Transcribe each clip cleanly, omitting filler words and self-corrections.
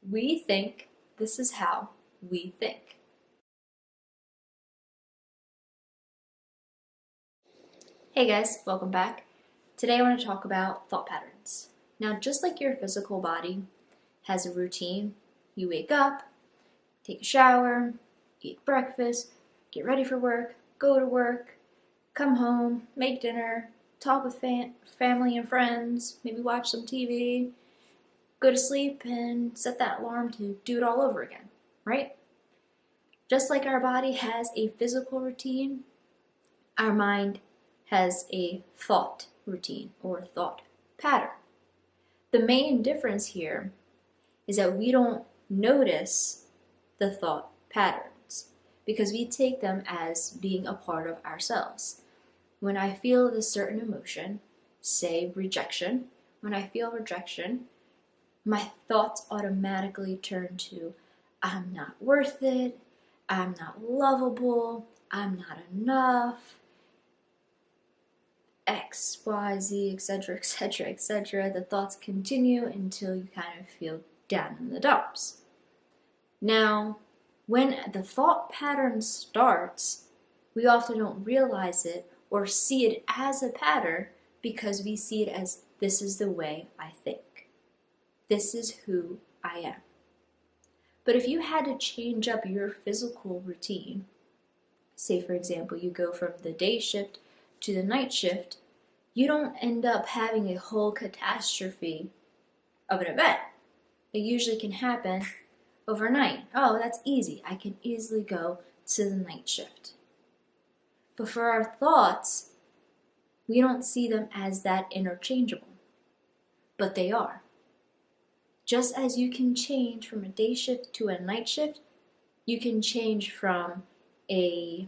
We think this is how we think. Hey guys, welcome back. Today I want to talk about thought patterns. Now, just like your physical body has a routine, you wake up, take a shower, eat breakfast, get ready for work, go to work, come home, make dinner, talk with family and friends, maybe watch some TV, go to sleep, and set that alarm to do it all over again, right? Just like our body has a physical routine, our mind has a thought routine or thought pattern. The main difference here is that we don't notice the thought patterns because we take them as being a part of ourselves. When I feel this certain emotion, say rejection, when I feel rejection, my thoughts automatically turn to I'm not worth it, I'm not lovable, I'm not enough, X, Y, Z, etc., etc., etc. The thoughts continue until you kind of feel down in the dumps. Now, when the thought pattern starts, we often don't realize it or see it as a pattern because we see it as this is the way I think. This is who I am. But if you had to change up your physical routine, say for example, you go from the day shift to the night shift, you don't end up having a whole catastrophe of an event. It usually can happen overnight. Oh, that's easy. I can easily go to the night shift. But for our thoughts, we don't see them as that interchangeable. But they are. Just as you can change from a day shift to a night shift, you can change from I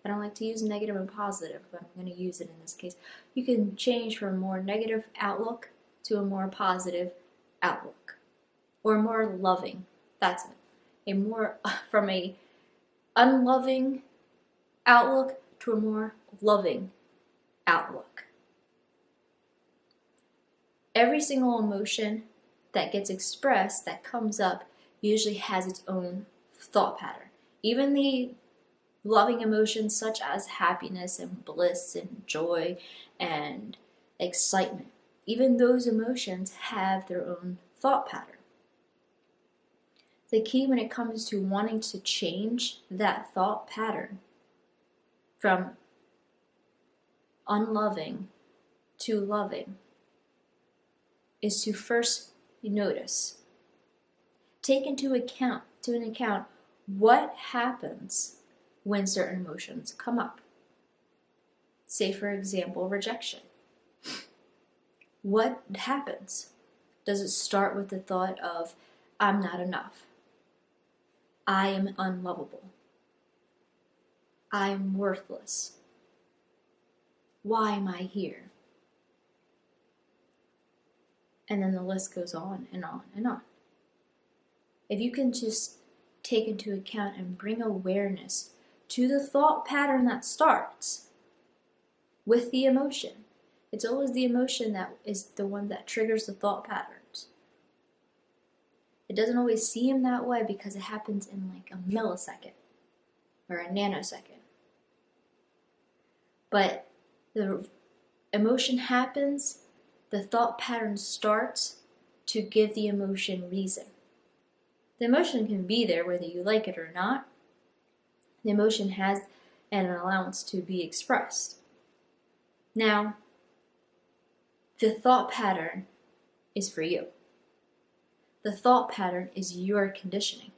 don't like to use negative and positive, but I'm going to use it in this case. You can change from a more negative outlook to a more positive outlook. Or more loving. That's it. From a unloving outlook to a more loving outlook. Every single emotion that gets expressed, that comes up, usually has its own thought pattern. Even the loving emotions such as happiness and bliss and joy and excitement, even those emotions have their own thought pattern. The key when it comes to wanting to change that thought pattern from unloving to loving is to first notice. Take into account what happens when certain emotions come up. Say, for example, rejection. What happens? Does it start with the thought of, I'm not enough? I am unlovable. I am worthless. Why am I here? And then the list goes on and on and on. If you can just take into account and bring awareness to the thought pattern that starts with the emotion. It's always the emotion that is the one that triggers the thought patterns. It doesn't always seem that way because it happens in like a millisecond or a nanosecond. But the emotion happens, the thought pattern starts to give the emotion reason. The emotion can be there whether you like it or not. The emotion has an allowance to be expressed. Now, the thought pattern is for you. The thought pattern is your conditioning,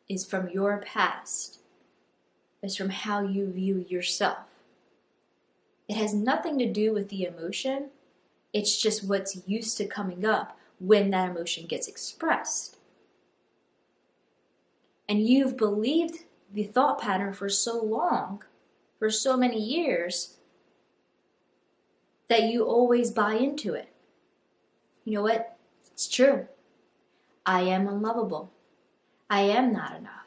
is from your past, is from how you view yourself. It has nothing to do with the emotion, it's just what's used to coming up when that emotion gets expressed. And you've believed the thought pattern for so long, for so many years, that you always buy into it. You know what? It's true. I am unlovable. I am not enough.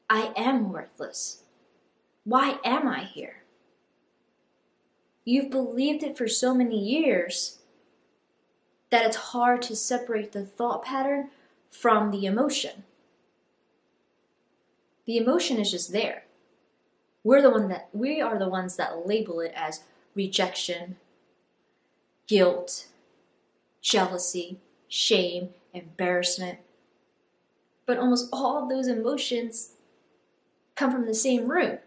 I am worthless. Why am I here? You've believed it for so many years that it's hard to separate the thought pattern from the emotion. The emotion is just there. We are the ones that label it as rejection, guilt, jealousy, shame, embarrassment. But almost all of those emotions come from the same root,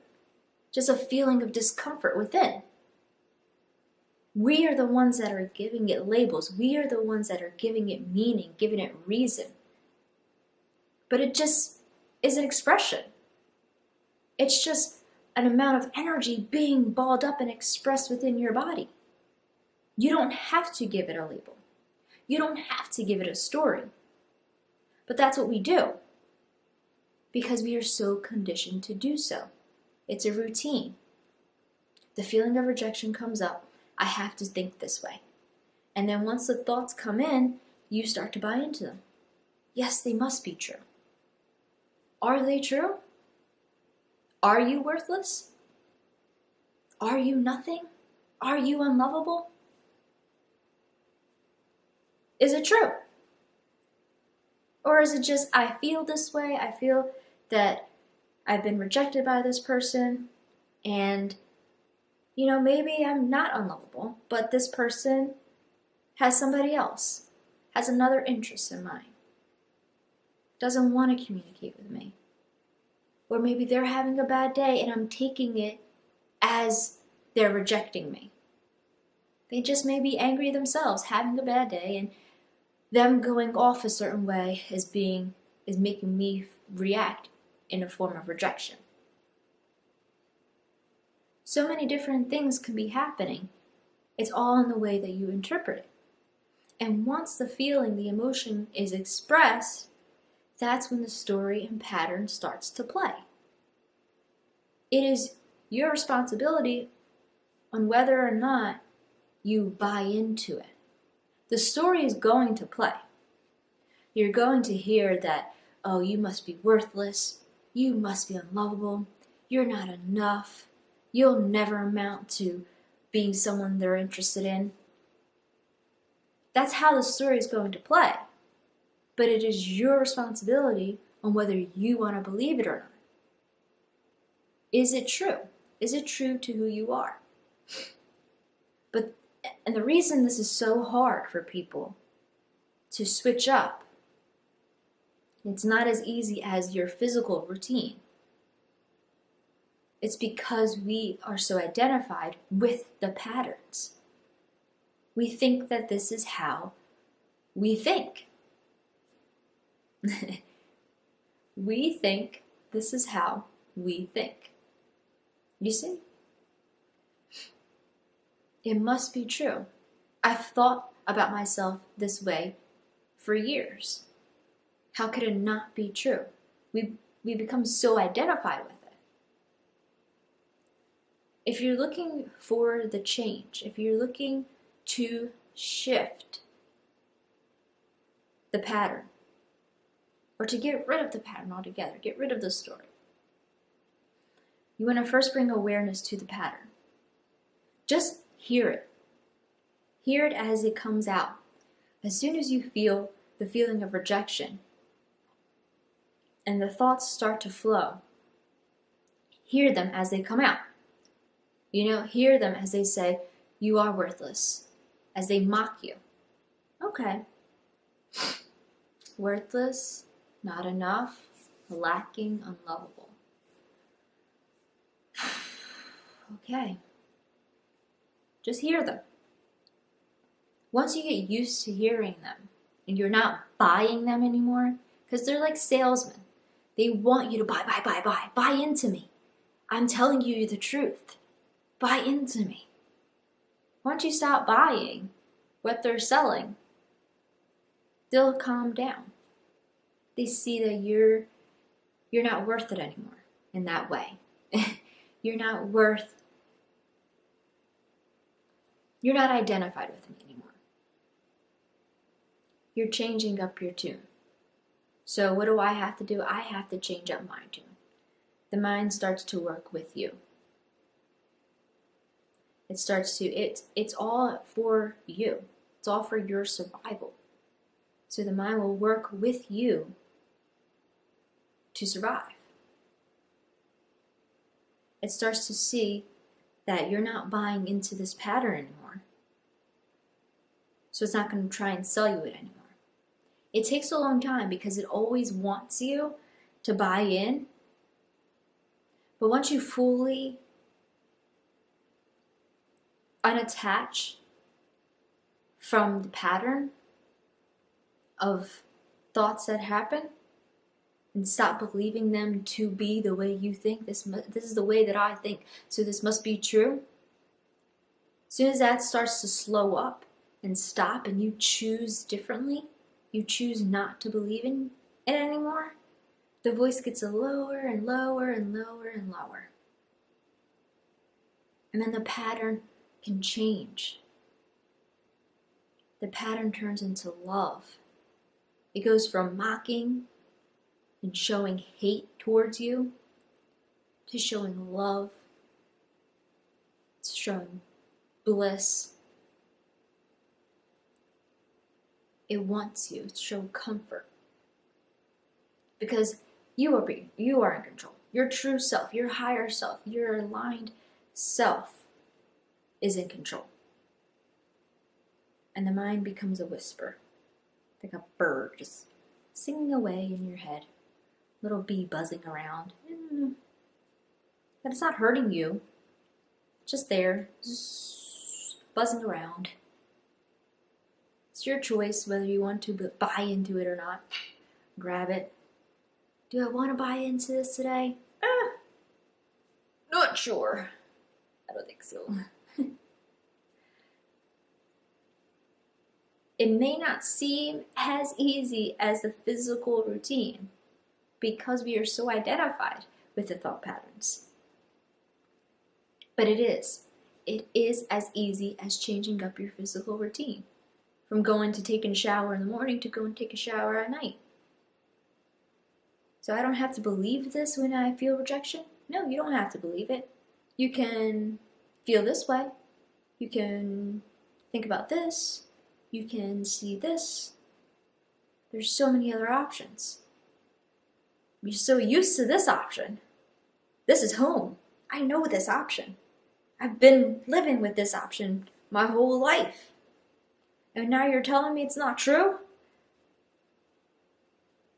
just a feeling of discomfort within. We are the ones that are giving it labels. We are the ones that are giving it meaning, giving it reason. But it just is an expression. It's just an amount of energy being balled up and expressed within your body. You don't have to give it a label. You don't have to give it a story. But that's what we do, because we are so conditioned to do so. It's a routine. The feeling of rejection comes up. I have to think this way. And then once the thoughts come in, you start to buy into them. Yes, they must be true. Are they true? Are you worthless? Are you nothing? Are you unlovable? Is it true? Or is it just, I feel this way, I feel that I've been rejected by this person, and, maybe I'm not unlovable, but this person has somebody else, has another interest in mind, doesn't want to communicate with me. Or maybe they're having a bad day and I'm taking it as they're rejecting me. They just may be angry themselves, having a bad day, and them going off a certain way is making me react in a form of rejection. So many different things can be happening. It's all in the way that you interpret it. And once the feeling, the emotion is expressed, that's when the story and pattern starts to play. It is your responsibility on whether or not you buy into it. The story is going to play. You're going to hear that, oh, you must be worthless, you must be unlovable, you're not enough, you'll never amount to being someone they're interested in. That's how the story is going to play. But it is your responsibility on whether you want to believe it or not. Is it true? Is it true to who you are? And the reason this is so hard for people to switch up, it's not as easy as your physical routine. It's because we are so identified with the patterns. We think that this is how we think. We think this is how we think. You see? It must be true. I've thought about myself this way for years. How could it not be true? We become so identified with it. If you're looking for the change, if you're looking to shift the pattern, or to get rid of the pattern altogether, get rid of the story, you want to first bring awareness to the pattern. Just hear it. Hear it as it comes out. As soon as you feel the feeling of rejection and the thoughts start to flow, hear them as they come out. Hear them as they say, you are worthless, as they mock you. Okay. Worthless, not enough, lacking, unlovable. Okay. Just hear them. Once you get used to hearing them and you're not buying them anymore, because they're like salesmen. They want you to buy into me. I'm telling you the truth. Buy into me. Once you stop buying what they're selling, they'll calm down. They see that you're not worth it anymore in that way. You're not identified with me anymore. You're changing up your tune. So what do I have to do? I have to change up my tune. The mind starts to work with you. It's all for you. It's all for your survival. So the mind will work with you to survive. It starts to see that you're not buying into this pattern anymore. So it's not going to try and sell you it anymore. It takes a long time because it always wants you to buy in. But once you fully unattach from the pattern of thoughts that happen and stop believing them to be the way you think, this is the way that I think, so this must be true. As soon as that starts to slow up and stop and you choose differently, you choose not to believe in it anymore, the voice gets lower and lower and lower and lower. And then the pattern can change. The pattern turns into love. It goes from mocking and showing hate towards you to showing love, to showing bliss. It wants you to show comfort because you are in control. Your true self, your higher self, your aligned self is in control. And the mind becomes a whisper, like a bird just singing away in your head, little bee buzzing around. But it's not hurting you, it's just there, buzzing around. It's your choice whether you want to buy into it or not. Grab it. Do I want to buy into this today? Not sure. I don't think so. It may not seem as easy as the physical routine because we are so identified with the thought patterns. But it is. It is as easy as changing up your physical routine. From going to taking a shower in the morning to going to take a shower at night. So I don't have to believe this when I feel rejection. No, you don't have to believe it. You can feel this way. You can think about this. You can see this. There's so many other options. You're so used to this option. This is home. I know this option. I've been living with this option my whole life. And now you're telling me it's not true?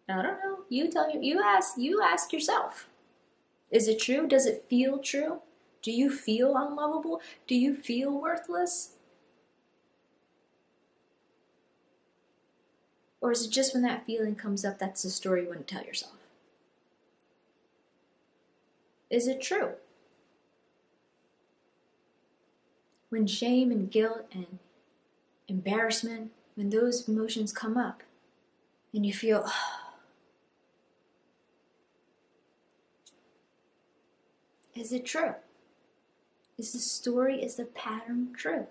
I don't know. You ask yourself. Is it true? Does it feel true? Do you feel unlovable? Do you feel worthless? Or is it just when that feeling comes up, that's the story you want to tell yourself? Is it true? When shame and guilt and embarrassment, when those emotions come up and you feel, is it true? Is the story, is the pattern true?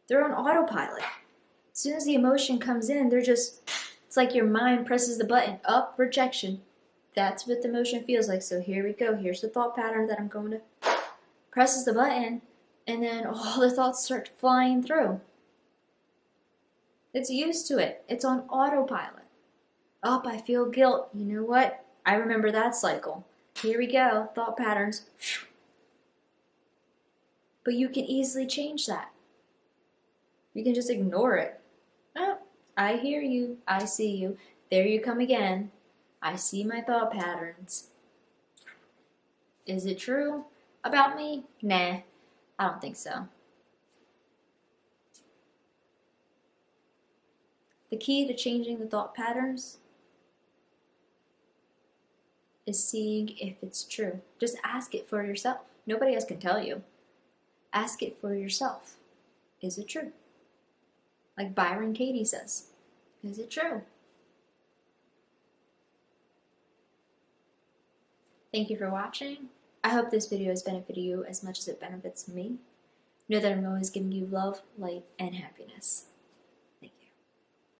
They're on autopilot. As soon as the emotion comes in, it's like your mind presses the button, up, rejection. That's what the emotion feels like. So here we go. Here's the thought pattern that I'm going to, presses the button, and then all the thoughts start flying through. It's used to it. It's on autopilot. Up, I feel guilt. You know what? I remember that cycle. Here we go. Thought patterns. But you can easily change that. You can just ignore it. Oh, I hear you. I see you. There you come again. I see my thought patterns. Is it true about me? Nah, I don't think so. The key to changing the thought patterns is seeing if it's true. Just ask it for yourself. Nobody else can tell you. Ask it for yourself. Is it true? Like Byron Katie says, is it true? Thank you for watching. I hope this video has benefited you as much as it benefits me. Know that I'm always giving you love, light, and happiness.